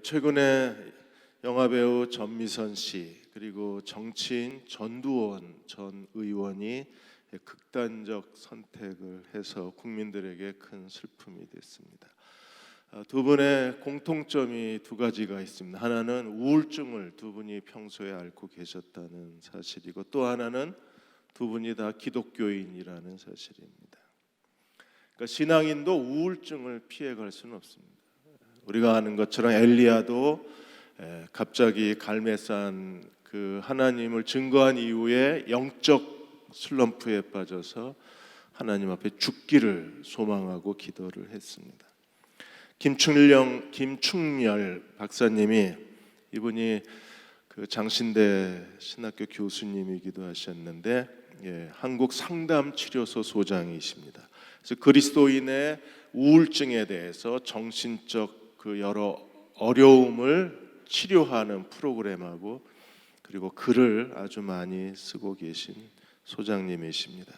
최근에 영화배우 전미선 씨 그리고 정치인 전두원 전 의원이 극단적 선택을 해서 국민들에게 큰 슬픔이 됐습니다. 두 분의 공통점이 두 가지가 있습니다. 하나는 우울증을 두 분이 평소에 앓고 계셨다는 사실이고, 또 하나는 두 분이 다 기독교인이라는 사실입니다. 그러니까 신앙인도 우울증을 피해갈 수는 없습니다. 우리가 아는 것처럼 엘리야도 갑자기 갈매산 그 하나님을 증거한 이후에 영적 슬럼프에 빠져서 하나님 앞에 죽기를 소망하고 기도를 했습니다. 김충렬 박사님이, 이분이 그 장신대 신학교 교수님이기도 하셨는데 한국 상담치료소 소장이십니다. 그래서 그리스도인의 우울증에 대해서 정신적 그 여러 어려움을 치료하는 프로그램하고 그리고 글을 아주 많이 쓰고 계신 소장님이십니다.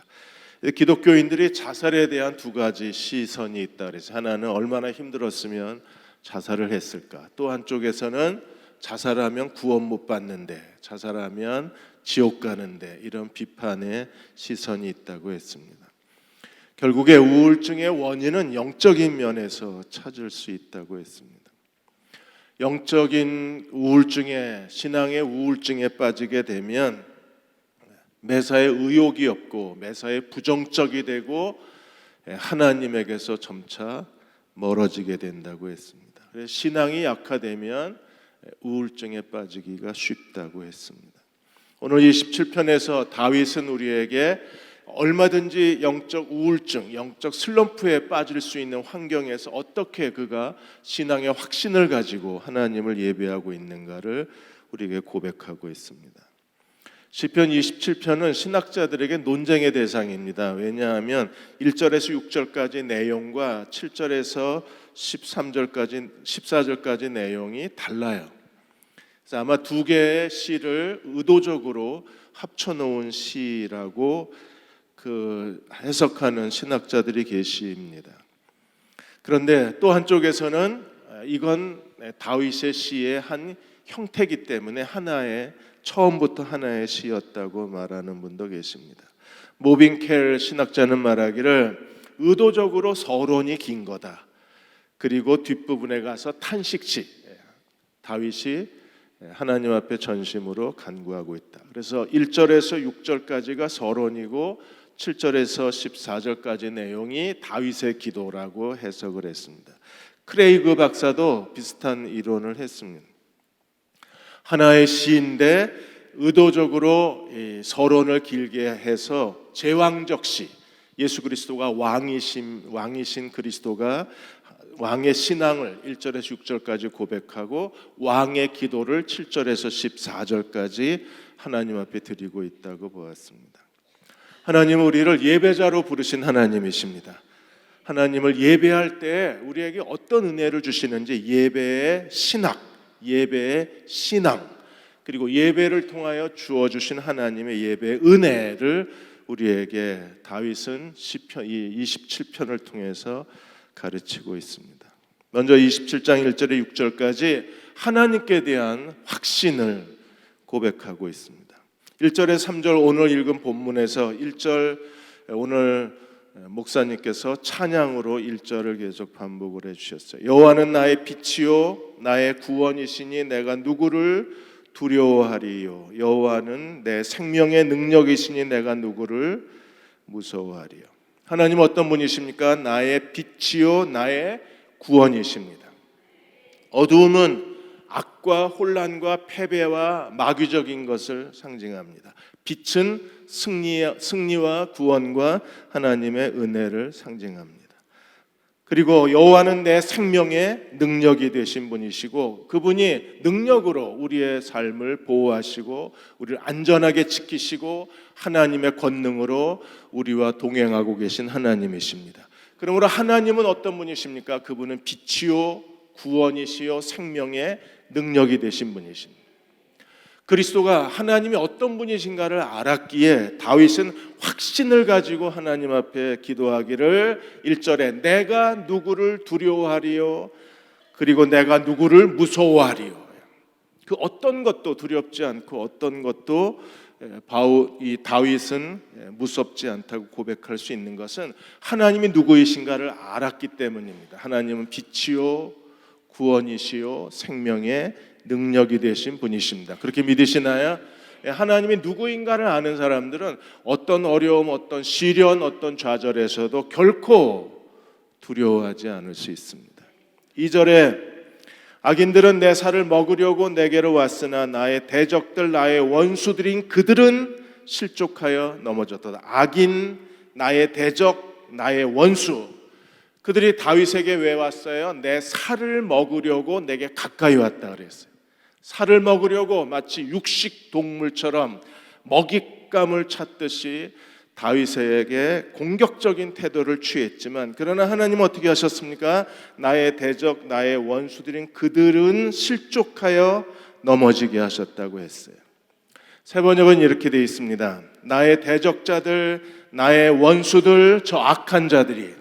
기독교인들이 자살에 대한 두 가지 시선이 있다 그래서, 하나는 얼마나 힘들었으면 자살을 했을까, 또 한쪽에서는 자살하면 구원 못 받는데, 자살하면 지옥 가는데, 이런 비판의 시선이 있다고 했습니다. 결국에 우울증의 원인은 영적인 면에서 찾을 수 있다고 했습니다. 영적인 우울증에, 신앙의 우울증에 빠지게 되면 매사에 의욕이 없고 매사에 부정적이 되고 하나님에게서 점차 멀어지게 된다고 했습니다. 그래서 신앙이 약화되면 우울증에 빠지기가 쉽다고 했습니다. 오늘 27편에서 다윗은 우리에게 얼마든지 영적 우울증, 영적 슬럼프에 빠질 수 있는 환경에서 어떻게 그가 신앙의 확신을 가지고 하나님을 예배하고 있는가를 우리에게 고백하고 있습니다. 시편 27편은 신학자들에게 논쟁의 대상입니다. 왜냐하면 1절에서 6절까지 내용과 7절에서 14절까지 내용이 달라요. 그래서 아마 두 개의 시를 의도적으로 합쳐놓은 시라고 해석하는 신학자들이 계십니다. 그런데 또 한쪽에서는 이건 다윗의 시의 한 형태이기 때문에 처음부터 하나의 시였다고 말하는 분도 계십니다. 모빈 켈 신학자는 말하기를 의도적으로 서론이 긴 거다. 그리고 뒷부분에 가서 탄식시, 다윗이 하나님 앞에 전심으로 간구하고 있다. 그래서 1절에서 6절까지가 서론이고 7절에서 14절까지 내용이 다윗의 기도라고 해석을 했습니다. 크레이그 박사도 비슷한 이론을 했습니다. 하나의 시인데 의도적으로 서론을 길게 해서 제왕적 시, 예수 그리스도가 왕이신 그리스도가 왕의 신앙을 1절에서 6절까지 고백하고 왕의 기도를 7절에서 14절까지 하나님 앞에 드리고 있다고 보았습니다. 하나님은 우리를 예배자로 부르신 하나님이십니다. 하나님을 예배할 때 우리에게 어떤 은혜를 주시는지, 예배의 신학, 예배의 신앙, 그리고 예배를 통하여 주어주신 하나님의 예배의 은혜를 우리에게 다윗은 시편 27편을 통해서 가르치고 있습니다. 먼저 27장 1절에 6절까지 하나님께 대한 확신을 고백하고 있습니다. 1절에 3절 오늘 읽은 본문에서 1절 오늘 목사님께서 찬양으로 1절을 계속 반복을 해주셨어요. 여호와는 나의 빛이요 나의 구원이시니 내가 누구를 두려워하리요. 여호와는 내 생명의 능력이시니 내가 누구를 무서워하리요. 하나님은 어떤 분이십니까? 나의 빛이요 나의 구원이십니다. 어두움은 악과 혼란과 패배와 마귀적인 것을 상징합니다. 빛은 승리와 구원과 하나님의 은혜를 상징합니다. 그리고 여호와는 내 생명의 능력이 되신 분이시고, 그분이 능력으로 우리의 삶을 보호하시고 우리를 안전하게 지키시고 하나님의 권능으로 우리와 동행하고 계신 하나님이십니다. 그러므로 하나님은 어떤 분이십니까? 그분은 빛이요 구원이시요 생명의 능력이 되신 분이십니다. 그리스도가 하나님이 어떤 분이신가를 알았기에 다윗은 확신을 가지고 하나님 앞에 기도하기를 1절에 내가 누구를 두려워하리요. 그리고 내가 누구를 무서워하리요. 그 어떤 것도 두렵지 않고 어떤 것도 이 다윗은 무섭지 않다고 고백할 수 있는 것은 하나님이 누구이신가를 알았기 때문입니다. 하나님은 빛이요 구원이시요 생명의 능력이 되신 분이십니다. 그렇게 믿으시나요? 하나님이 누구인가를 아는 사람들은 어떤 어려움, 어떤 시련, 어떤 좌절에서도 결코 두려워하지 않을 수 있습니다. 2절에 악인들은 내 살을 먹으려고 내게로 왔으나 나의 대적들 나의 원수들인 그들은 실족하여 넘어졌다. 악인, 나의 대적, 나의 원수, 그들이 다윗에게 왜 왔어요? 내 살을 먹으려고 내게 가까이 왔다 그랬어요. 살을 먹으려고 마치 육식 동물처럼 먹잇감을 찾듯이 다윗에게 공격적인 태도를 취했지만, 그러나 하나님은 어떻게 하셨습니까? 나의 대적, 나의 원수들인 그들은 실족하여 넘어지게 하셨다고 했어요. 새 번역은 이렇게 되어 있습니다. 나의 대적자들, 나의 원수들, 저 악한 자들이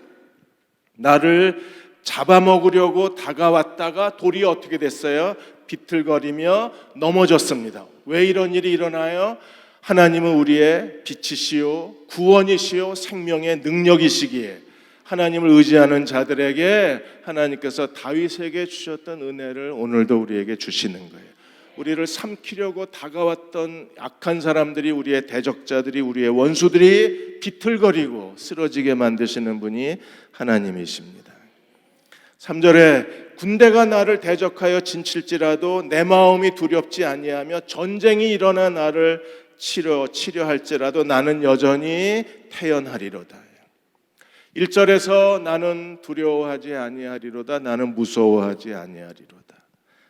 나를 잡아먹으려고 다가왔다가 도리어 어떻게 됐어요? 비틀거리며 넘어졌습니다. 왜 이런 일이 일어나요? 하나님은 우리의 빛이시요 구원이시요 생명의 능력이시기에 하나님을 의지하는 자들에게 하나님께서 다윗에게 주셨던 은혜를 오늘도 우리에게 주시는 거예요. 우리를 삼키려고 다가왔던 악한 사람들이, 우리의 대적자들이, 우리의 원수들이 비틀거리고 쓰러지게 만드시는 분이 하나님이십니다. 3절에 군대가 나를 대적하여 진칠지라도 내 마음이 두렵지 아니하며 전쟁이 일어나 나를 치려할지라도 나는 여전히 태연하리로다. 1절에서 나는 두려워하지 아니하리로다, 나는 무서워하지 아니하리로다.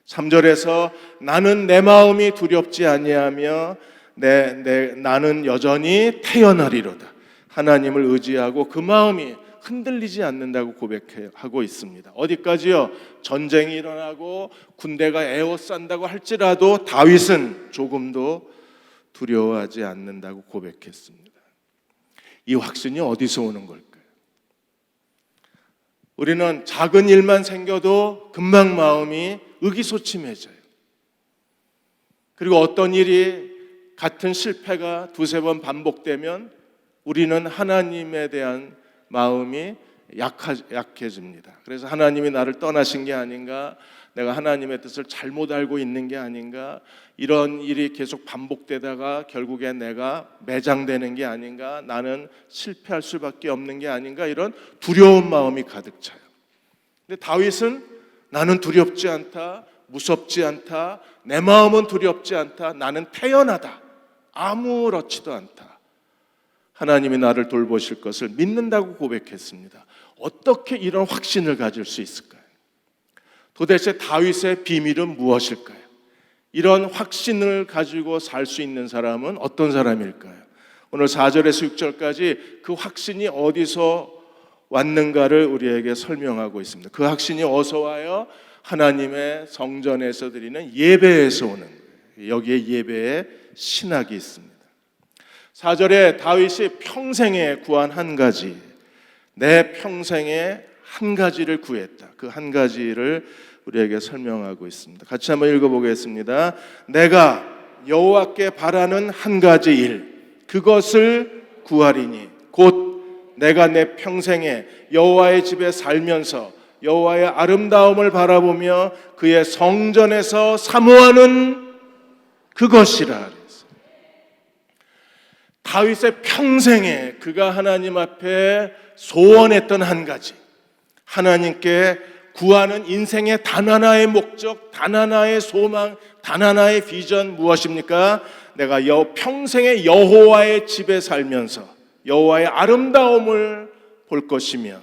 3절에서 나는 내 마음이 두렵지 아니하며 나는 여전히 태연하리로다. 하나님을 의지하고 그 마음이 흔들리지 않는다고 고백하고 있습니다. 어디까지요? 전쟁이 일어나고 군대가 에워싼다고 할지라도 다윗은 조금도 두려워하지 않는다고 고백했습니다. 이 확신이 어디서 오는 걸까요? 우리는 작은 일만 생겨도 금방 마음이 의기소침해져요. 그리고 어떤 일이, 같은 실패가 두세 번 반복되면 우리는 하나님에 대한 마음이 약해집니다. 그래서 하나님이 나를 떠나신 게 아닌가, 내가 하나님의 뜻을 잘못 알고 있는 게 아닌가, 이런 일이 계속 반복되다가 결국에 내가 매장되는 게 아닌가, 나는 실패할 수밖에 없는 게 아닌가, 이런 두려운 마음이 가득 차요. 근데 다윗은 나는 두렵지 않다, 무섭지 않다, 내 마음은 두렵지 않다, 나는 태연하다, 아무렇지도 않다, 하나님이 나를 돌보실 것을 믿는다고 고백했습니다. 어떻게 이런 확신을 가질 수 있을까요? 도대체 다윗의 비밀은 무엇일까요? 이런 확신을 가지고 살 수 있는 사람은 어떤 사람일까요? 오늘 4절에서 6절까지 그 확신이 어디서 왔는가를 우리에게 설명하고 있습니다. 그 확신이 어디서 와요? 하나님의 성전에서 드리는 예배에서 오는 거예요. 여기에 예배의 신학이 있습니다. 4절에 다윗이 평생에 구한 한 가지, 내 평생에 한 가지를 구했다. 그 한 가지를 우리에게 설명하고 있습니다. 같이 한번 읽어보겠습니다. 내가 여호와께 바라는 한 가지 일, 그것을 구하리니 곧 내가 내 평생에 여호와의 집에 살면서 여호와의 아름다움을 바라보며 그의 성전에서 사모하는 그것이라. 다윗의 평생에 그가 하나님 앞에 소원했던 한 가지, 하나님께 구하는 인생의 단 하나의 목적, 단 하나의 소망, 단 하나의 비전 무엇입니까? 내가 평생에 여호와의 집에 살면서 여호와의 아름다움을 볼 것이며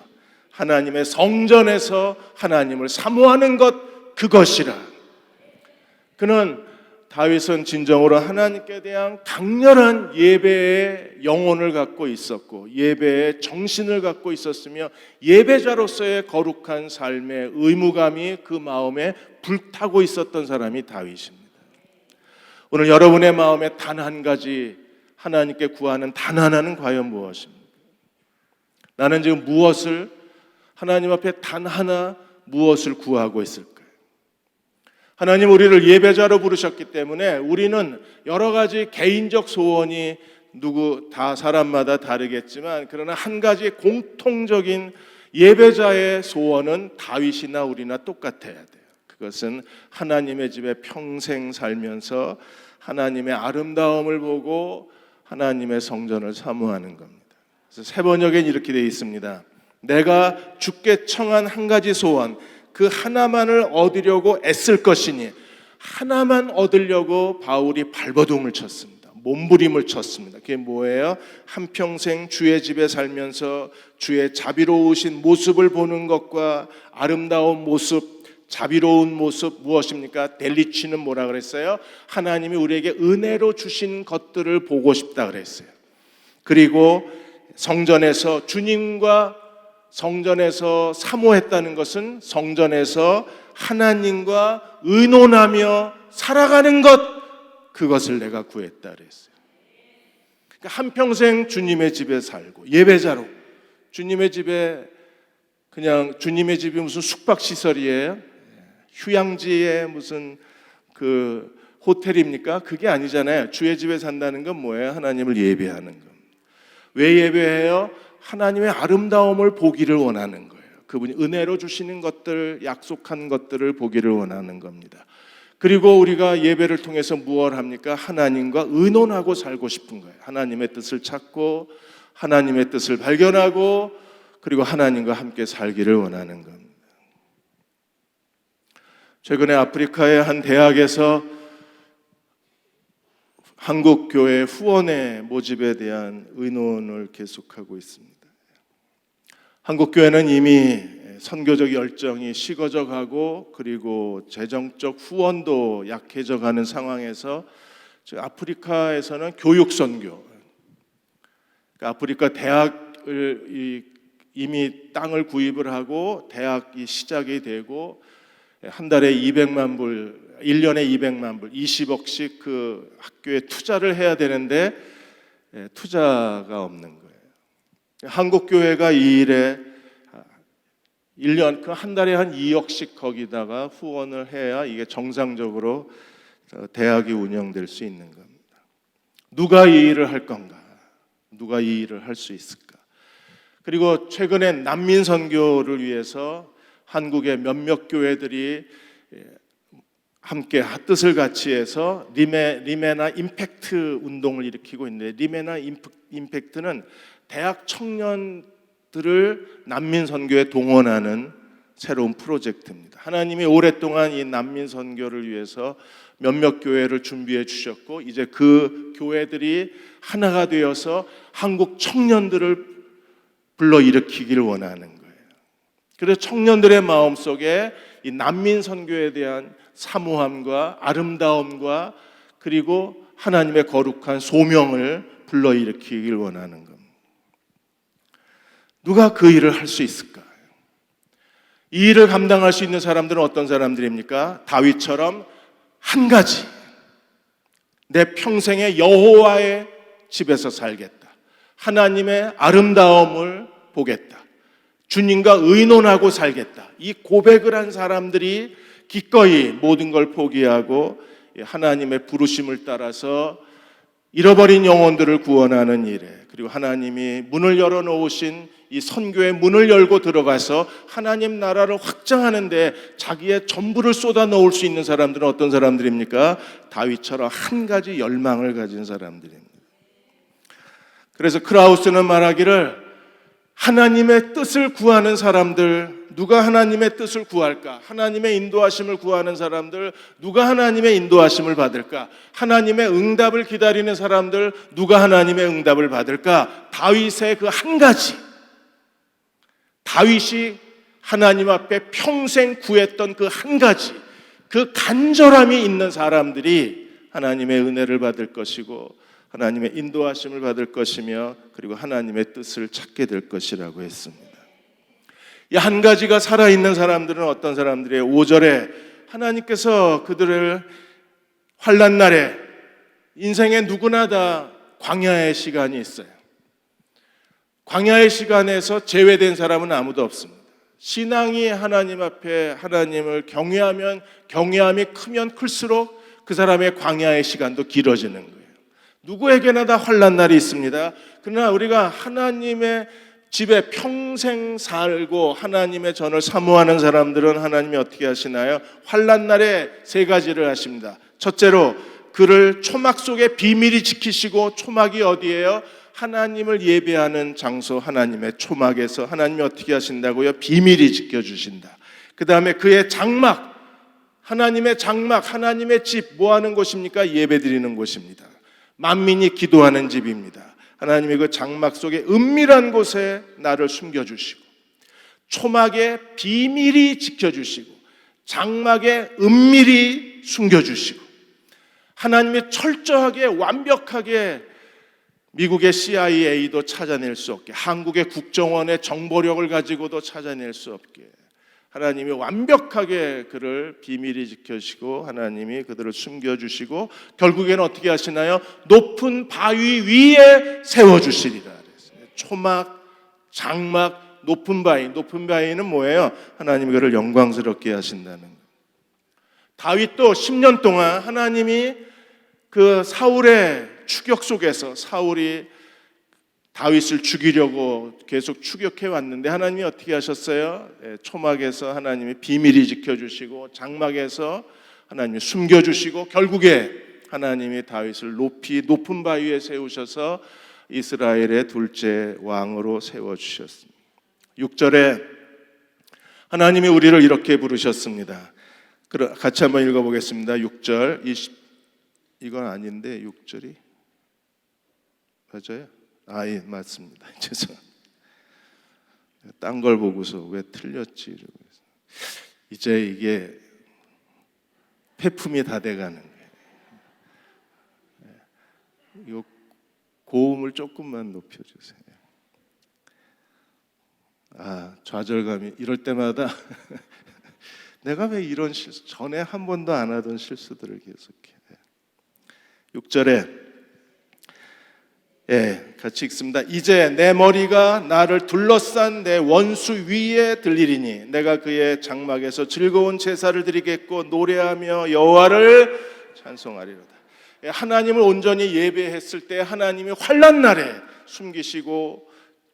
하나님의 성전에서 하나님을 사모하는 것, 그것이라. 다윗은 진정으로 하나님께 대한 강렬한 예배의 영혼을 갖고 있었고 예배의 정신을 갖고 있었으며 예배자로서의 거룩한 삶의 의무감이 그 마음에 불타고 있었던 사람이 다윗입니다. 오늘 여러분의 마음에 단 한 가지 하나님께 구하는 단 하나는 과연 무엇입니까? 나는 지금 무엇을 하나님 앞에 단 하나 무엇을 구하고 있을까요? 하나님 우리를 예배자로 부르셨기 때문에 우리는 여러 가지 개인적 소원이 다 사람마다 다르겠지만 그러나 한 가지 공통적인 예배자의 소원은 다윗이나 우리나 똑같아야 돼요. 그것은 하나님의 집에 평생 살면서 하나님의 아름다움을 보고 하나님의 성전을 사모하는 겁니다. 그래서 새 번역엔 이렇게 되어 있습니다. 내가 주께 청한 한 가지 소원, 그 하나만을 얻으려고 애쓸 것이니, 하나만 얻으려고 바울이 발버둥을 쳤습니다. 몸부림을 쳤습니다. 그게 뭐예요? 한평생 주의 집에 살면서 주의 자비로우신 모습을 보는 것과 아름다운 모습, 자비로운 모습 무엇입니까? 델리치는 뭐라 그랬어요? 하나님이 우리에게 은혜로 주신 것들을 보고 싶다 그랬어요. 그리고 성전에서 주님과 성전에서 사모했다는 것은 성전에서 하나님과 의논하며 살아가는 것, 그것을 내가 구했다 그랬어요. 그러니까 한평생 주님의 집에 살고 예배자로 주님의 집에, 그냥 주님의 집이 무슨 숙박시설이에요? 휴양지의 무슨 그 호텔입니까? 그게 아니잖아요. 주의 집에 산다는 건 뭐예요? 하나님을 예배하는 겁니다. 왜 예배해요? 하나님의 아름다움을 보기를 원하는 거예요. 그분이 은혜로 주시는 것들, 약속한 것들을 보기를 원하는 겁니다. 그리고 우리가 예배를 통해서 무엇을 합니까? 하나님과 의논하고 살고 싶은 거예요. 하나님의 뜻을 찾고 하나님의 뜻을 발견하고 그리고 하나님과 함께 살기를 원하는 겁니다. 최근에 아프리카의 한 대학에서 한국교회 후원의 모집에 대한 의논을 계속하고 있습니다. 한국교회는 이미 선교적 열정이 식어져 가고 그리고 재정적 후원도 약해져 가는 상황에서 아프리카에서는 교육선교, 그러니까 아프리카 대학을 이미 땅을 구입을 하고 대학이 시작이 되고 한 달에 200만 불, 1년에 200만 불, 20억씩 그 학교에 투자를 해야 되는데 투자가 없는 거예요. 한국교회가 이 일에 1년, 그 한 달에 한 2억씩 거기다가 후원을 해야 이게 정상적으로 대학이 운영될 수 있는 겁니다. 누가 이 일을 할 건가? 누가 이 일을 할 수 있을까? 그리고 최근에 난민 선교를 위해서 한국의 몇몇 교회들이 함께 뜻을 같이 해서 리메나 임팩트 운동을 일으키고 있는데, 리메나 임팩트는 대학 청년들을 난민 선교에 동원하는 새로운 프로젝트입니다. 하나님이 오랫동안 이 난민 선교를 위해서 몇몇 교회를 준비해 주셨고 이제 그 교회들이 하나가 되어서 한국 청년들을 불러일으키기를 원하는 거예요. 그래서 청년들의 마음속에 이 난민 선교에 대한 사모함과 아름다움과 그리고 하나님의 거룩한 소명을 불러일으키길 원하는 겁니다. 누가 그 일을 할 수 있을까? 이 일을 감당할 수 있는 사람들은 어떤 사람들입니까? 다윗처럼 한 가지, 내 평생에 여호와의 집에서 살겠다, 하나님의 아름다움을 보겠다, 주님과 의논하고 살겠다, 이 고백을 한 사람들이 기꺼이 모든 걸 포기하고 하나님의 부르심을 따라서 잃어버린 영혼들을 구원하는 일에, 그리고 하나님이 문을 열어놓으신 이 선교의 문을 열고 들어가서 하나님 나라를 확장하는데 자기의 전부를 쏟아 넣을 수 있는 사람들은 어떤 사람들입니까? 다윗처럼 한 가지 열망을 가진 사람들입니다. 그래서 크라우스는 말하기를, 하나님의 뜻을 구하는 사람들, 누가 하나님의 뜻을 구할까? 하나님의 인도하심을 구하는 사람들, 누가 하나님의 인도하심을 받을까? 하나님의 응답을 기다리는 사람들, 누가 하나님의 응답을 받을까? 다윗의 그 한 가지, 다윗이 하나님 앞에 평생 구했던 그 한 가지, 그 간절함이 있는 사람들이 하나님의 은혜를 받을 것이고 하나님의 인도하심을 받을 것이며 그리고 하나님의 뜻을 찾게 될 것이라고 했습니다. 이 한 가지가 살아있는 사람들은 어떤 사람들이에요? 5절에 하나님께서 그들을 환난 날에, 인생에 누구나 다 광야의 시간이 있어요. 광야의 시간에서 제외된 사람은 아무도 없습니다. 신앙이 하나님 앞에 하나님을 경외하면 경외함이 크면 클수록 그 사람의 광야의 시간도 길어지는 거예요. 누구에게나 다 환난 날이 있습니다. 그러나 우리가 하나님의 집에 평생 살고 하나님의 전을 사모하는 사람들은 하나님이 어떻게 하시나요? 환난 날에 세 가지를 하십니다. 첫째로 그를 초막 속에 비밀히 지키시고, 초막이 어디예요? 하나님을 예배하는 장소, 하나님의 초막에서 하나님이 어떻게 하신다고요? 비밀히 지켜주신다. 그 다음에 그의 장막, 하나님의 장막, 하나님의 집, 뭐 하는 곳입니까? 예배 드리는 곳입니다. 만민이 기도하는 집입니다. 하나님의 그 장막 속에 은밀한 곳에 나를 숨겨주시고, 초막에 비밀히 지켜주시고, 장막에 은밀히 숨겨주시고, 하나님이 철저하게 완벽하게 미국의 CIA도 찾아낼 수 없게, 한국의 국정원의 정보력을 가지고도 찾아낼 수 없게 하나님이 완벽하게 그를 비밀히 지켜주시고 하나님이 그들을 숨겨주시고 결국에는 어떻게 하시나요? 높은 바위 위에 세워주시리라. 초막, 장막, 높은 바위. 높은 바위는 뭐예요? 하나님이 그를 영광스럽게 하신다는 거예요. 다윗도 10년 동안 하나님이 그 사울의 추격 속에서, 사울이 다윗을 죽이려고 계속 추격해 왔는데 하나님이 어떻게 하셨어요? 초막에서 하나님이 비밀히 지켜주시고, 장막에서 하나님이 숨겨주시고, 결국에 하나님이 다윗을 높은 바위에 세우셔서 이스라엘의 둘째 왕으로 세워주셨습니다. 6절에 하나님이 우리를 이렇게 부르셨습니다. 같이 한번 읽어보겠습니다. 6절. 이건 아닌데 6절이 맞아요? 예, 맞습니다. 죄송합니다. 딴 걸 보고서 왜 틀렸지? 이제 이게 폐품이 다 돼가는 거예요. 이 고음을 조금만 높여주세요. 좌절감이 이럴 때마다 내가 왜 이런 실수, 전에 한 번도 안 하던 실수들을 계속해. 6절에 같이 읽습니다. 이제 내 머리가 나를 둘러싼 내 원수 위에 들리리니 내가 그의 장막에서 즐거운 제사를 드리겠고 노래하며 여호와를 찬송하리로다. 하나님을 온전히 예배했을 때 하나님이 환난 날에 숨기시고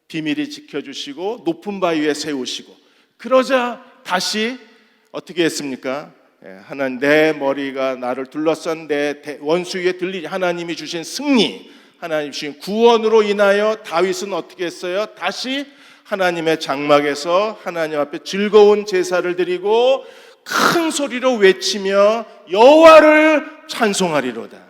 비밀히 지켜주시고 높은 바위 위에 세우시고, 그러자 다시 어떻게 했습니까? 하나님, 내 머리가 나를 둘러싼 내 원수 위에 들리니 하나님이 주신 승리, 하나님 주신 구원으로 인하여 다윗은 어떻게 했어요? 다시 하나님의 장막에서 하나님 앞에 즐거운 제사를 드리고 큰 소리로 외치며 여호와를 찬송하리로다.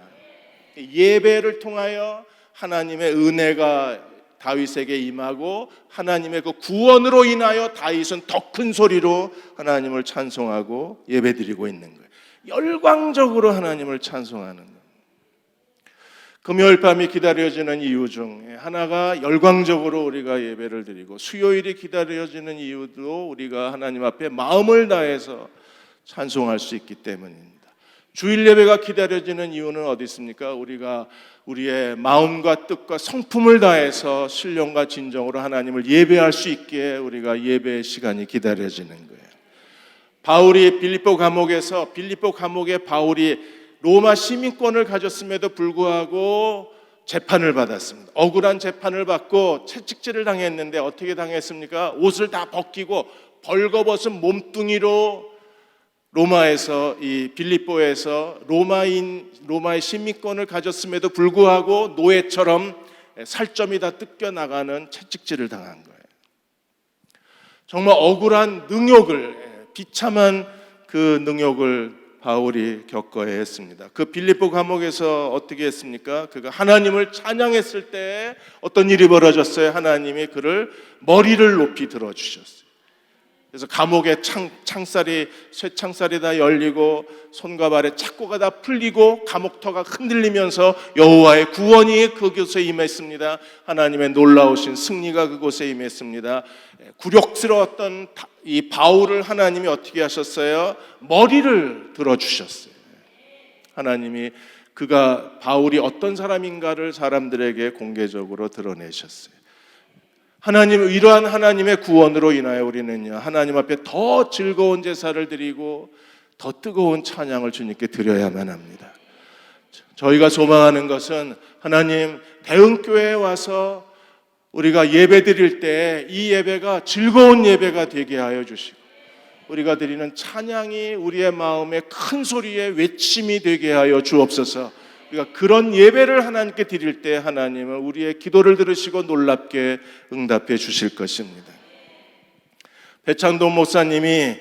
예배를 통하여 하나님의 은혜가 다윗에게 임하고 하나님의 그 구원으로 인하여 다윗은 더 큰 소리로 하나님을 찬송하고 예배드리고 있는 거예요. 열광적으로 하나님을 찬송하는 거예요. 금요일 밤이 기다려지는 이유 중 하나가 열광적으로 우리가 예배를 드리고, 수요일이 기다려지는 이유도 우리가 하나님 앞에 마음을 다해서 찬송할 수 있기 때문입니다. 주일 예배가 기다려지는 이유는 어디 있습니까? 우리가 우리의 마음과 뜻과 성품을 다해서 신령과 진정으로 하나님을 예배할 수 있게 우리가 예배의 시간이 기다려지는 거예요. 바울이 빌립보 감옥에 바울이 로마 시민권을 가졌음에도 불구하고 재판을 받았습니다. 억울한 재판을 받고 채찍질을 당했는데 어떻게 당했습니까? 옷을 다 벗기고 벌거벗은 몸뚱이로 빌립보에서 로마의 시민권을 가졌음에도 불구하고 노예처럼 살점이 다 뜯겨 나가는 채찍질을 당한 거예요. 정말 억울한 능욕을, 비참한 그 능욕을 바울이 겪어야 했습니다. 그 빌립보 감옥에서 어떻게 했습니까? 그가 하나님을 찬양했을 때 어떤 일이 벌어졌어요? 하나님이 그를 머리를 높이 들어주셨어요. 그래서 감옥의 쇠창살이 다 열리고 손과 발에 착고가 다 풀리고 감옥터가 흔들리면서 여호와의 구원이 그곳에 임했습니다. 하나님의 놀라우신 승리가 그곳에 임했습니다. 굴욕스러웠던 이 바울을 하나님이 어떻게 하셨어요? 머리를 들어주셨어요. 하나님이 바울이 어떤 사람인가를 사람들에게 공개적으로 드러내셨어요. 하나님, 이러한 하나님의 구원으로 인하여 우리는요, 하나님 앞에 더 즐거운 제사를 드리고 더 뜨거운 찬양을 주님께 드려야만 합니다. 저희가 소망하는 것은 하나님, 대흥교회에 와서 우리가 예배 드릴 때 이 예배가 즐거운 예배가 되게 하여 주시고, 우리가 드리는 찬양이 우리의 마음에 큰 소리의 외침이 되게 하여 주옵소서. 우리가 그런 예배를 하나님께 드릴 때 하나님은 우리의 기도를 들으시고 놀랍게 응답해 주실 것입니다. 배창돈 목사님이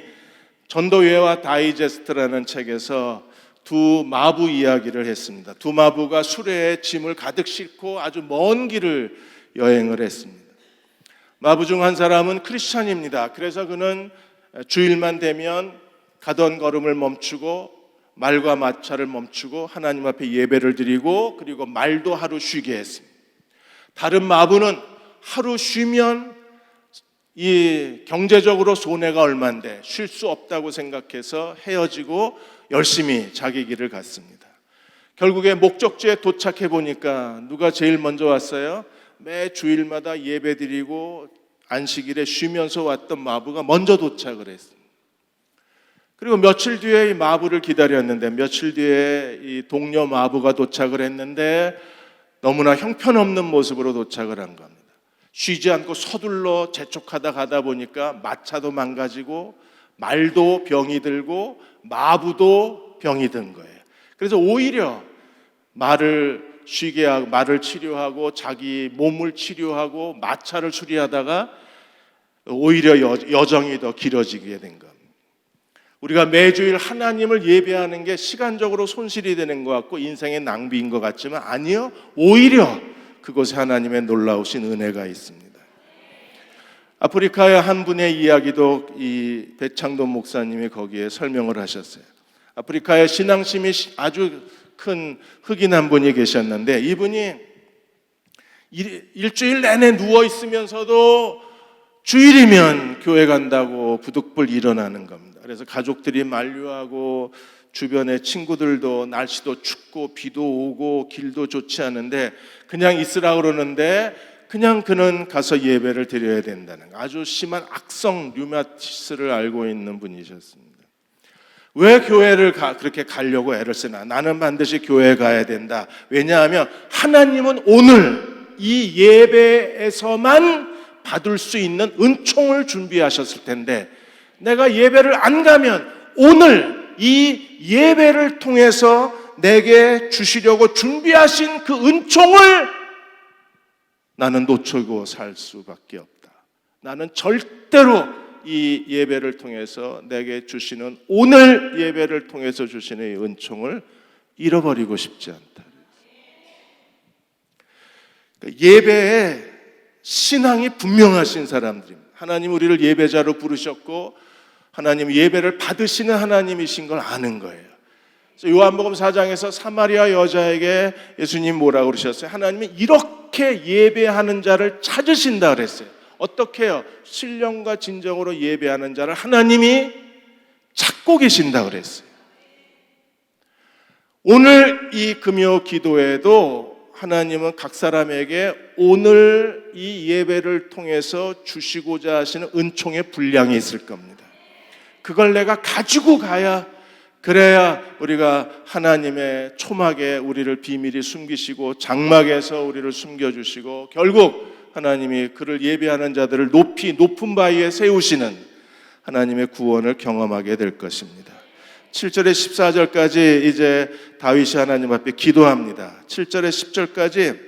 전도회와 다이제스트라는 책에서 두 마부 이야기를 했습니다. 두 마부가 수레에 짐을 가득 싣고 아주 먼 길을 여행을 했습니다. 마부 중 한 사람은 크리스찬입니다. 그래서 그는 주일만 되면 가던 걸음을 멈추고 말과 마차를 멈추고 하나님 앞에 예배를 드리고 그리고 말도 하루 쉬게 했습니다. 다른 마부는 하루 쉬면 이 경제적으로 손해가 얼만데 쉴 수 없다고 생각해서 헤어지고 열심히 자기 길을 갔습니다. 결국에 목적지에 도착해 보니까 누가 제일 먼저 왔어요? 매 주일마다 예배드리고 안식일에 쉬면서 왔던 마부가 먼저 도착을 했습니다. 그리고 며칠 뒤에 이 마부를 기다렸는데, 며칠 뒤에 이 동료 마부가 도착을 했는데 너무나 형편없는 모습으로 도착을 한 겁니다. 쉬지 않고 서둘러 재촉하다 가다 보니까 마차도 망가지고 말도 병이 들고 마부도 병이 든 거예요. 그래서 오히려 말을 쉬게 하고 말을 치료하고 자기 몸을 치료하고 마차를 수리하다가 오히려 여정이 더 길어지게 된 겁니다. 우리가 매주일 하나님을 예배하는 게 시간적으로 손실이 되는 것 같고 인생의 낭비인 것 같지만 아니요, 오히려 그곳에 하나님의 놀라우신 은혜가 있습니다. 아프리카의 한 분의 이야기도 이 배창돈 목사님이 거기에 설명을 하셨어요. 아프리카의 신앙심이 아주 큰 흑인 한 분이 계셨는데, 이분이 일주일 내내 누워 있으면서도 주일이면 교회 간다고 부득불 일어나는 겁니다. 그래서 가족들이 만류하고 주변의 친구들도 날씨도 춥고 비도 오고 길도 좋지 않은데 그냥 있으라 그러는데 그냥 그는 가서 예배를 드려야 된다는, 아주 심한 악성 류마티스를 알고 있는 분이셨습니다. 왜 교회를 그렇게 가려고 애를 쓰나? 나는 반드시 교회에 가야 된다. 왜냐하면 하나님은 오늘 이 예배에서만 받을 수 있는 은총을 준비하셨을 텐데 내가 예배를 안 가면 오늘 이 예배를 통해서 내게 주시려고 준비하신 그 은총을 나는 놓치고 살 수밖에 없다. 나는 절대로 이 예배를 통해서 내게 주시는, 오늘 예배를 통해서 주시는 이 은총을 잃어버리고 싶지 않다. 그러니까 예배에 신앙이 분명하신 사람들입니다. 하나님 우리를 예배자로 부르셨고 하나님 예배를 받으시는 하나님이신 걸 아는 거예요. 요한복음 4장에서 사마리아 여자에게 예수님 뭐라고 그러셨어요? 하나님이 이렇게 예배하는 자를 찾으신다 그랬어요. 어떻게 해요? 신령과 진정으로 예배하는 자를 하나님이 찾고 계신다 그랬어요. 오늘 이 금요 기도에도 하나님은 각 사람에게 오늘 이 예배를 통해서 주시고자 하시는 은총의 분량이 있을 겁니다. 그걸 내가 가지고 가야, 그래야 우리가 하나님의 초막에 우리를 비밀히 숨기시고 장막에서 우리를 숨겨주시고 결국 하나님이 그를 예배하는 자들을 높은 바위에 세우시는 하나님의 구원을 경험하게 될 것입니다. 7절에 14절까지 이제 다윗이 하나님 앞에 기도합니다. 7절에 10절까지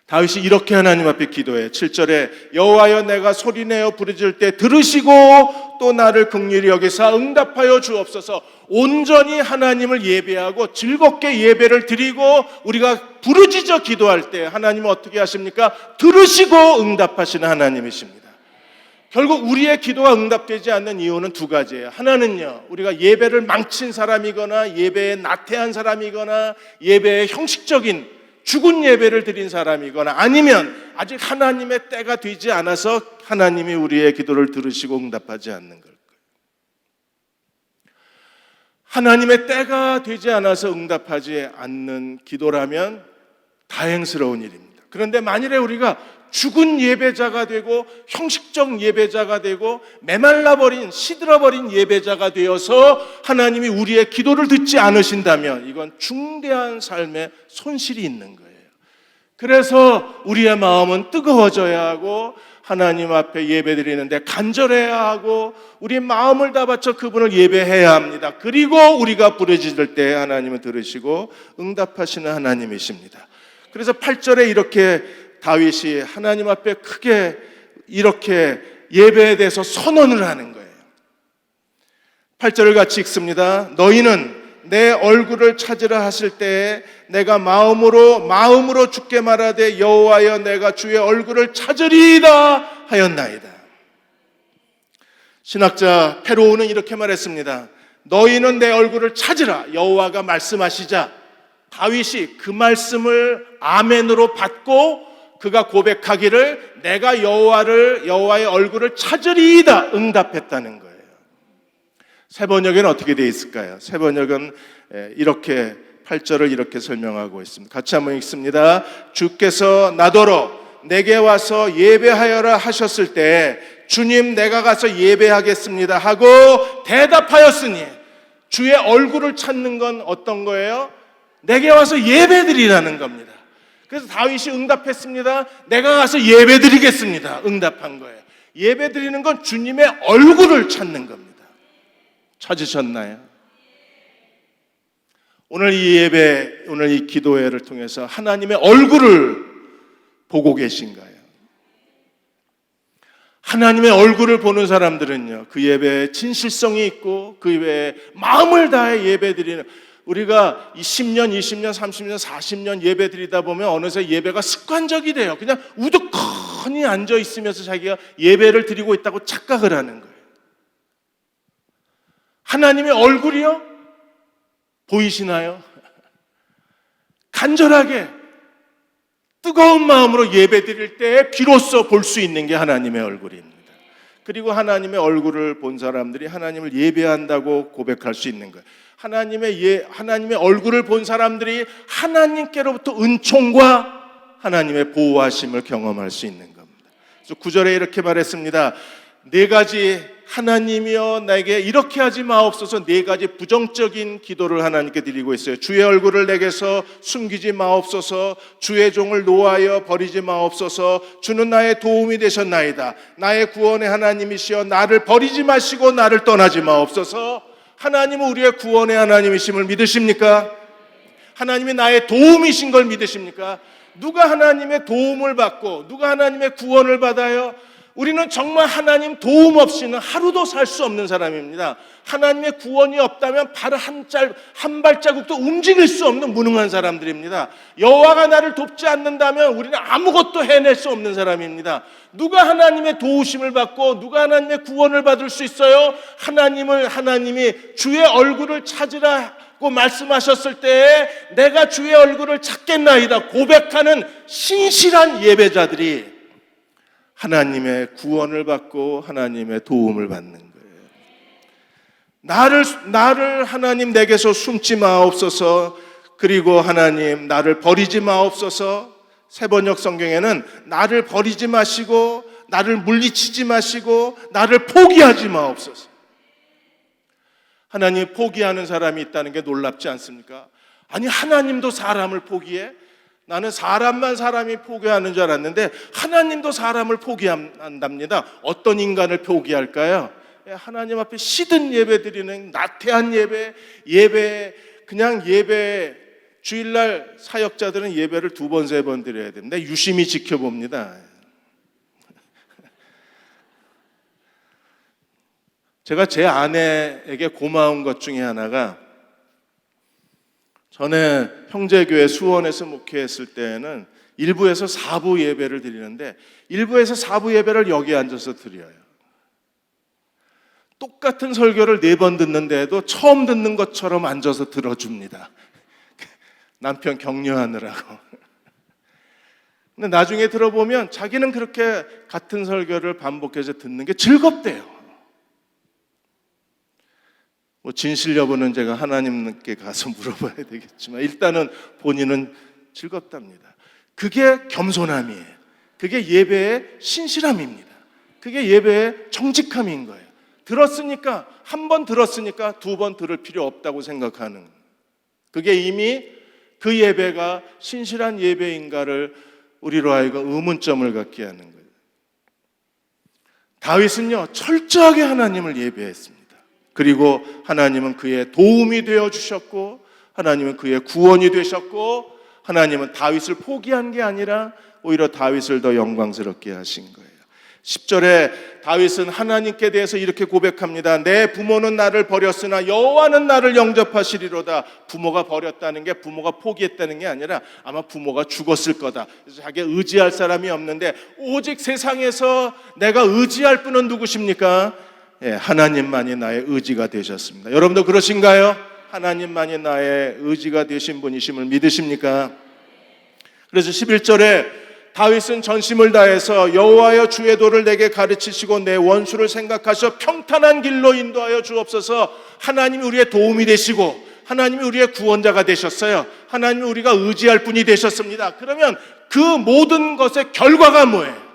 다윗이 이렇게 하나님 앞에 기도해. 7절에 여호와여 내가 소리내어 부르짖을 때 들으시고 또 나를 긍휼히 여기사 응답하여 주옵소서. 온전히 하나님을 예배하고 즐겁게 예배를 드리고 우리가 부르짖어 기도할 때 하나님은 어떻게 하십니까? 들으시고 응답하시는 하나님이십니다. 결국 우리의 기도가 응답되지 않는 이유는 두 가지예요. 하나는요, 우리가 예배를 망친 사람이거나 예배에 나태한 사람이거나 예배에 형식적인 죽은 예배를 드린 사람이거나 아니면 아직 하나님의 때가 되지 않아서 하나님이 우리의 기도를 들으시고 응답하지 않는 걸 거예요. 하나님의 때가 되지 않아서 응답하지 않는 기도라면 다행스러운 일입니다. 그런데 만일에 우리가 죽은 예배자가 되고 형식적 예배자가 되고 메말라버린 시들어버린 예배자가 되어서 하나님이 우리의 기도를 듣지 않으신다면 이건 중대한 삶의 손실이 있는 거예요. 그래서 우리의 마음은 뜨거워져야 하고 하나님 앞에 예배드리는데 간절해야 하고 우리의 마음을 다 바쳐 그분을 예배해야 합니다. 그리고 우리가 부르짖을 때 하나님은 들으시고 응답하시는 하나님이십니다. 그래서 8절에 이렇게 다윗이 하나님 앞에 크게 이렇게 예배에 대해서 선언을 하는 거예요. 8절을 같이 읽습니다. 너희는 내 얼굴을 찾으라 하실 때에 내가 마음으로 주께 말하되 여호와여 내가 주의 얼굴을 찾으리이다 하였나이다. 신학자 페로우는 이렇게 말했습니다. 너희는 내 얼굴을 찾으라. 여호와가 말씀하시자 다윗이 그 말씀을 아멘으로 받고 그가 고백하기를 내가 여호와의 얼굴을 찾으리이다 응답했다는 거예요. 새 번역에는 어떻게 되어 있을까요? 새 번역은 이렇게 8절을 이렇게 설명하고 있습니다. 같이 한번 읽습니다. 주께서 나더러 내게 와서 예배하여라 하셨을 때 주님 내가 가서 예배하겠습니다 하고 대답하였으니 주의 얼굴을 찾는 건 어떤 거예요? 내게 와서 예배드리라는 겁니다. 그래서 다윗이 응답했습니다. 내가 가서 예배드리겠습니다. 응답한 거예요. 예배드리는 건 주님의 얼굴을 찾는 겁니다. 찾으셨나요? 오늘 이 예배, 오늘 이 기도회를 통해서 하나님의 얼굴을 보고 계신가요? 하나님의 얼굴을 보는 사람들은요, 그 예배에 진실성이 있고 그 예배에 마음을 다해 예배드리는, 우리가 10년, 20년, 30년, 40년 예배 드리다 보면 어느새 예배가 습관적이 돼요. 그냥 우두커니 앉아 있으면서 자기가 예배를 드리고 있다고 착각을 하는 거예요. 하나님의 얼굴이요? 보이시나요? 간절하게 뜨거운 마음으로 예배 드릴 때 비로소 볼 수 있는 게 하나님의 얼굴입니다. 그리고 하나님의 얼굴을 본 사람들이 하나님을 예배한다고 고백할 수 있는 거예요. 하나님의 얼굴을 본 사람들이 하나님께로부터 은총과 하나님의 보호하심을 경험할 수 있는 겁니다. 그래서 9절에 이렇게 말했습니다. 네 가지 하나님이여 나에게 이렇게 하지 마옵소서. 네 가지 부정적인 기도를 하나님께 드리고 있어요. 주의 얼굴을 내게서 숨기지 마옵소서. 주의 종을 노하여 버리지 마옵소서. 주는 나의 도움이 되셨나이다. 나의 구원의 하나님이시여 나를 버리지 마시고 나를 떠나지 마옵소서. 하나님은 우리의 구원의 하나님이심을 믿으십니까? 하나님이 나의 도움이신 걸 믿으십니까? 누가 하나님의 도움을 받고 누가 하나님의 구원을 받아요? 우리는 정말 하나님 도움 없이는 하루도 살 수 없는 사람입니다. 하나님의 구원이 없다면 발 한 발자국도 움직일 수 없는 무능한 사람들입니다. 여호와가 나를 돕지 않는다면 우리는 아무것도 해낼 수 없는 사람입니다. 누가 하나님의 도우심을 받고 누가 하나님의 구원을 받을 수 있어요? 하나님이 주의 얼굴을 찾으라고 말씀하셨을 때에 내가 주의 얼굴을 찾겠나이다 고백하는 신실한 예배자들이 하나님의 구원을 받고 하나님의 도움을 받는 거예요. 나를 하나님 내게서 숨지 마옵소서. 그리고 하나님 나를 버리지 마옵소서. 새번역 성경에는 나를 버리지 마시고 나를 물리치지 마시고 나를 포기하지 마옵소서. 하나님 포기하는 사람이 있다는 게 놀랍지 않습니까? 아니 하나님도 사람을 포기해? 나는 사람이 포기하는 줄 알았는데 하나님도 사람을 포기한답니다. 어떤 인간을 포기할까요? 하나님 앞에 시든 예배 드리는 나태한 예배 그냥 예배 주일날 사역자들은 예배를 2번, 3번 드려야 됩니다. 유심히 지켜봅니다. 제가 제 아내에게 고마운 것 중에 하나가 전에 형제교회 수원에서 목회했을 때는 1부에서 4부 예배를 드리는데 1부에서 4부 예배를 여기 앉아서 드려요. 똑같은 설교를 4번 듣는데도 처음 듣는 것처럼 앉아서 들어줍니다. 남편 격려하느라고. 근데 나중에 들어보면 자기는 그렇게 같은 설교를 반복해서 듣는 게 즐겁대요. 진실 여부는 제가 하나님께 가서 물어봐야 되겠지만 일단은 본인은 즐겁답니다. 그게 겸손함이에요. 그게 예배의 신실함입니다. 그게 예배의 정직함인 거예요. 들었으니까, 한 번 들었으니까 두 번 들을 필요 없다고 생각하는, 그게 이미 그 예배가 신실한 예배인가를 우리로 하여금 의문점을 갖게 하는 거예요. 다윗은요, 철저하게 하나님을 예배했습니다. 그리고 하나님은 그의 도움이 되어 주셨고, 하나님은 그의 구원이 되셨고, 하나님은 다윗을 포기한 게 아니라 오히려 다윗을 더 영광스럽게 하신 거예요. 10절에 다윗은 하나님께 대해서 이렇게 고백합니다. 내 부모는 나를 버렸으나 여호와는 나를 영접하시리로다. 부모가 버렸다는 게 부모가 포기했다는 게 아니라 아마 부모가 죽었을 거다. 그래서 자기가 의지할 사람이 없는데 오직 세상에서 내가 의지할 분은 누구십니까? 예, 하나님만이 나의 의지가 되셨습니다. 여러분도 그러신가요? 하나님만이 나의 의지가 되신 분이심을 믿으십니까? 그래서 11절에 다윗은 전심을 다해서 여호와여 주의 도를 내게 가르치시고 내 원수를 생각하셔 평탄한 길로 인도하여 주옵소서. 하나님이 우리의 도움이 되시고 하나님이 우리의 구원자가 되셨어요. 하나님이 우리가 의지할 분이 되셨습니다. 그러면 그 모든 것의 결과가 뭐예요?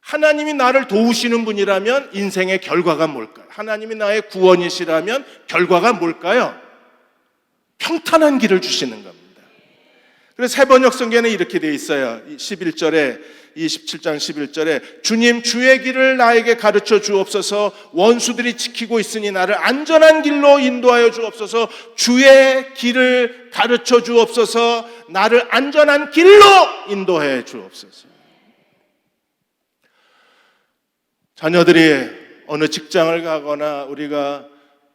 하나님이 나를 도우시는 분이라면 인생의 결과가 뭘까요? 하나님이 나의 구원이시라면 결과가 뭘까요? 평탄한 길을 주시는 겁니다. 그래서 세번역 성경에는 이렇게 되어 있어요. 11절에 27장 11절에 주님 주의 길을 나에게 가르쳐 주옵소서. 원수들이 지키고 있으니 나를 안전한 길로 인도하여 주옵소서. 주의 길을 가르쳐 주옵소서. 나를 안전한 길로 인도해 주옵소서. 자녀들이 어느 직장을 가거나 우리가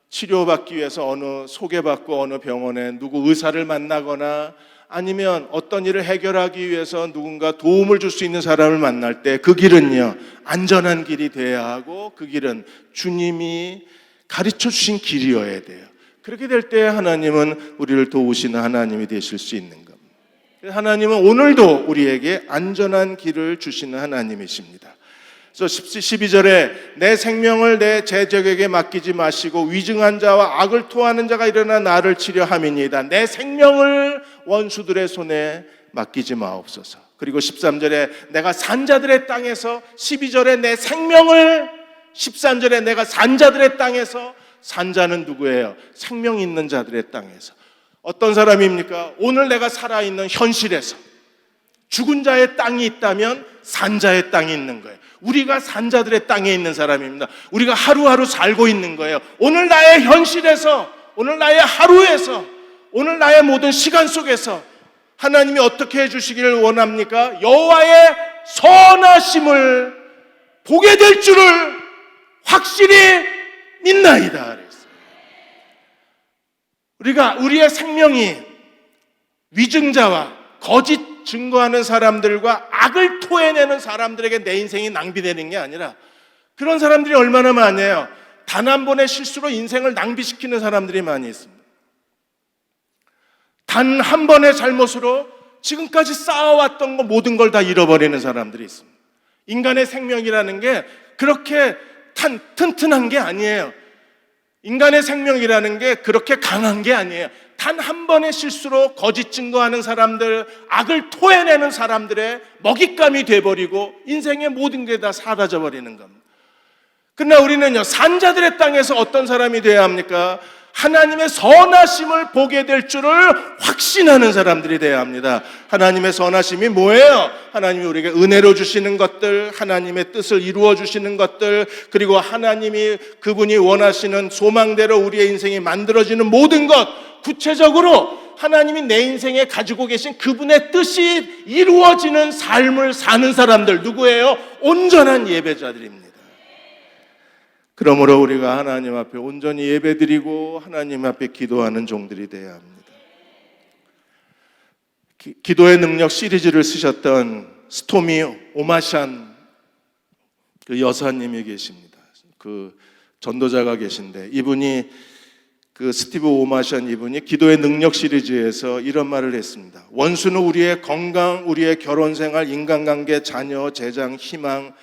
치료받기 위해서 어느 소개받고 어느 병원에 누구 의사를 만나거나 아니면 어떤 일을 해결하기 위해서 누군가 도움을 줄 수 있는 사람을 만날 때 그 길은요, 안전한 길이 돼야 하고 그 길은 주님이 가르쳐 주신 길이어야 돼요. 그렇게 될 때 하나님은 우리를 도우시는 하나님이 되실 수 있는 겁니다. 하나님은 오늘도 우리에게 안전한 길을 주시는 하나님이십니다. 그래서 12절에 내 생명을 내 제적에게 맡기지 마시고 위증한 자와 악을 토하는 자가 일어나 나를 치려 함이니이다. 내 생명을 원수들의 손에 맡기지 마옵소서. 그리고 13절에 내가 산 자들의 땅에서, 12절에 내 생명을, 13절에 내가 산 자들의 땅에서, 산 자는 누구예요? 생명 있는 자들의 땅에서. 어떤 사람입니까? 오늘 내가 살아있는 현실에서 죽은 자의 땅이 있다면 산 자의 땅이 있는 거예요. 우리가 산자들의 땅에 있는 사람입니다. 우리가 하루하루 살고 있는 거예요. 오늘 나의 현실에서, 오늘 나의 하루에서, 오늘 나의 모든 시간 속에서 하나님이 어떻게 해주시기를 원합니까? 여호와의 선하심을 보게 될 줄을 확실히 믿나이다 그랬어요. 우리의 생명이 위증자와 거짓 증거하는 사람들과 악을 토해내는 사람들에게 내 인생이 낭비되는 게 아니라, 그런 사람들이 얼마나 많아요. 단 한 번의 실수로 인생을 낭비시키는 사람들이 많이 있습니다. 단 한 번의 잘못으로 지금까지 쌓아왔던 거 모든 걸 다 잃어버리는 사람들이 있습니다. 인간의 생명이라는 게 그렇게 튼튼한 게 아니에요. 인간의 생명이라는 게 그렇게 강한 게 아니에요. 단 한 번의 실수로 거짓 증거하는 사람들, 악을 토해내는 사람들의 먹잇감이 돼버리고 인생의 모든 게 다 사라져버리는 겁니다. 그러나 우리는요, 산자들의 땅에서 어떤 사람이 되어야 합니까? 하나님의 선하심을 보게 될 줄을 확신하는 사람들이 되어야 합니다. 하나님의 선하심이 뭐예요? 하나님이 우리에게 은혜로 주시는 것들, 하나님의 뜻을 이루어 주시는 것들, 그리고 하나님이 그분이 원하시는 소망대로 우리의 인생이 만들어지는 모든 것, 구체적으로 하나님이 내 인생에 가지고 계신 그분의 뜻이 이루어지는 삶을 사는 사람들, 누구예요? 온전한 예배자들입니다. 그러므로 우리가 하나님 앞에 온전히 예배드리고 하나님 앞에 기도하는 종들이 되어야 합니다. 기도의 능력 시리즈를 쓰셨던 스토미 오마샨 그 여사님이 계십니다. 그 전도자가 계신데, 이분이 그 스티브 오마샨 이분이 기도의 능력 시리즈에서 이런 말을 했습니다. 원수는 우리의 건강, 우리의 결혼생활, 인간관계, 자녀, 재장, 희망,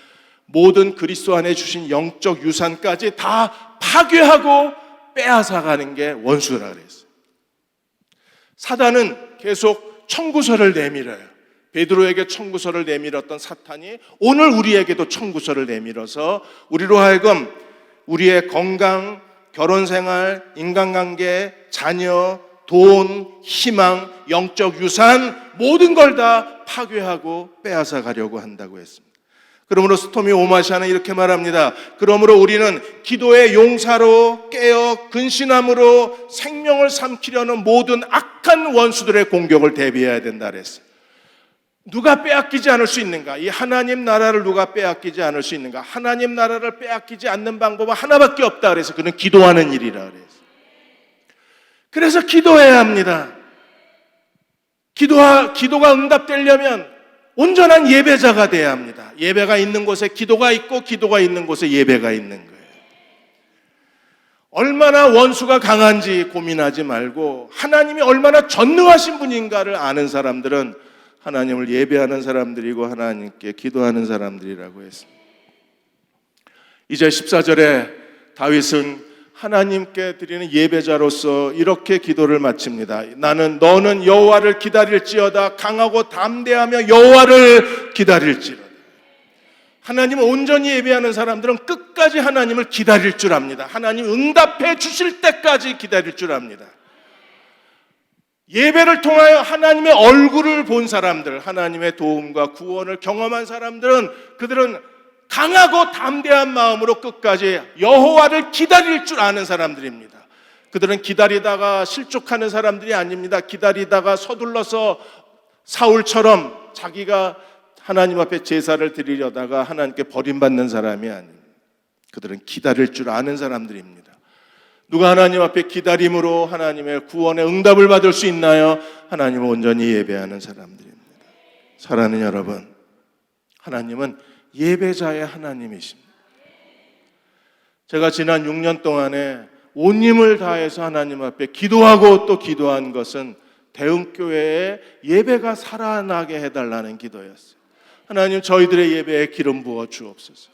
모든 그리스도 안에 주신 영적 유산까지 다 파괴하고 빼앗아가는 게 원수라 그랬어요. 사단은 계속 청구서를 내밀어요. 베드로에게 청구서를 내밀었던 사탄이 오늘 우리에게도 청구서를 내밀어서 우리로 하여금 우리의 건강, 결혼생활, 인간관계, 자녀, 돈, 희망, 영적 유산 모든 걸 다 파괴하고 빼앗아 가려고 한다고 했습니다. 그러므로 스토미 오마샤는 이렇게 말합니다. 그러므로 우리는 기도의 용사로 깨어 근신함으로 생명을 삼키려는 모든 악한 원수들의 공격을 대비해야 된다 그랬어요. 누가 빼앗기지 않을 수 있는가? 이 하나님 나라를 누가 빼앗기지 않을 수 있는가? 하나님 나라를 빼앗기지 않는 방법은 하나밖에 없다 그래서 그는 기도하는 일이라 그랬어요. 그래서 기도해야 합니다. 기도가 응답되려면 온전한 예배자가 돼야 합니다. 예배가 있는 곳에 기도가 있고 기도가 있는 곳에 예배가 있는 거예요. 얼마나 원수가 강한지 고민하지 말고 하나님이 얼마나 전능하신 분인가를 아는 사람들은 하나님을 예배하는 사람들이고 하나님께 기도하는 사람들이라고 했습니다. 이제 14절에 다윗은 하나님께 드리는 예배자로서 이렇게 기도를 마칩니다. 너는 여호와를 기다릴지어다. 강하고 담대하며 여호와를 기다릴지어다. 하나님을 온전히 예배하는 사람들은 끝까지 하나님을 기다릴 줄 압니다. 하나님 응답해 주실 때까지 기다릴 줄 압니다. 예배를 통하여 하나님의 얼굴을 본 사람들, 하나님의 도움과 구원을 경험한 사람들은 그들은 강하고 담대한 마음으로 끝까지 여호와를 기다릴 줄 아는 사람들입니다. 그들은 기다리다가 실족하는 사람들이 아닙니다. 기다리다가 서둘러서 사울처럼 자기가 하나님 앞에 제사를 드리려다가 하나님께 버림받는 사람이 아닙니다. 그들은 기다릴 줄 아는 사람들입니다. 누가 하나님 앞에 기다림으로 하나님의 구원의 응답을 받을 수 있나요? 하나님을 온전히 예배하는 사람들입니다. 사랑하는 여러분, 하나님은 예배자의 하나님이십니다. 제가 지난 6년 동안에 온 힘을 다해서 하나님 앞에 기도하고 또 기도한 것은 대흥교회의 예배가 살아나게 해달라는 기도였어요. 하나님, 저희들의 예배에 기름 부어 주옵소서.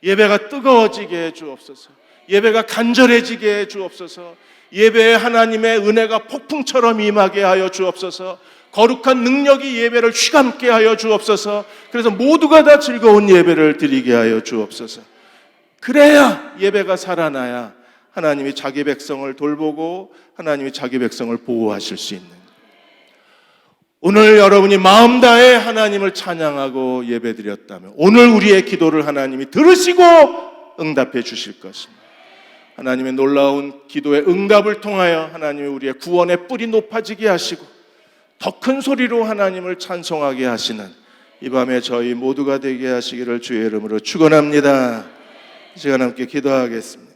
예배가 뜨거워지게 해 주옵소서. 예배가 간절해지게 해 주옵소서. 예배에 하나님의 은혜가 폭풍처럼 임하게 하여 주옵소서. 거룩한 능력이 예배를 휘감게 하여 주옵소서. 그래서 모두가 다 즐거운 예배를 드리게 하여 주옵소서. 그래야 예배가 살아나야 하나님이 자기 백성을 돌보고 하나님이 자기 백성을 보호하실 수 있는 거예요. 오늘 여러분이 마음 다해 하나님을 찬양하고 예배드렸다면 오늘 우리의 기도를 하나님이 들으시고 응답해 주실 것입니다. 하나님의 놀라운 기도의 응답을 통하여 하나님이 우리의 구원의 뿔이 높아지게 하시고 더 큰 소리로 하나님을 찬송하게 하시는 이 밤에 저희 모두가 되게 하시기를 주의 이름으로 축원합니다. 이 시간 함께 기도하겠습니다.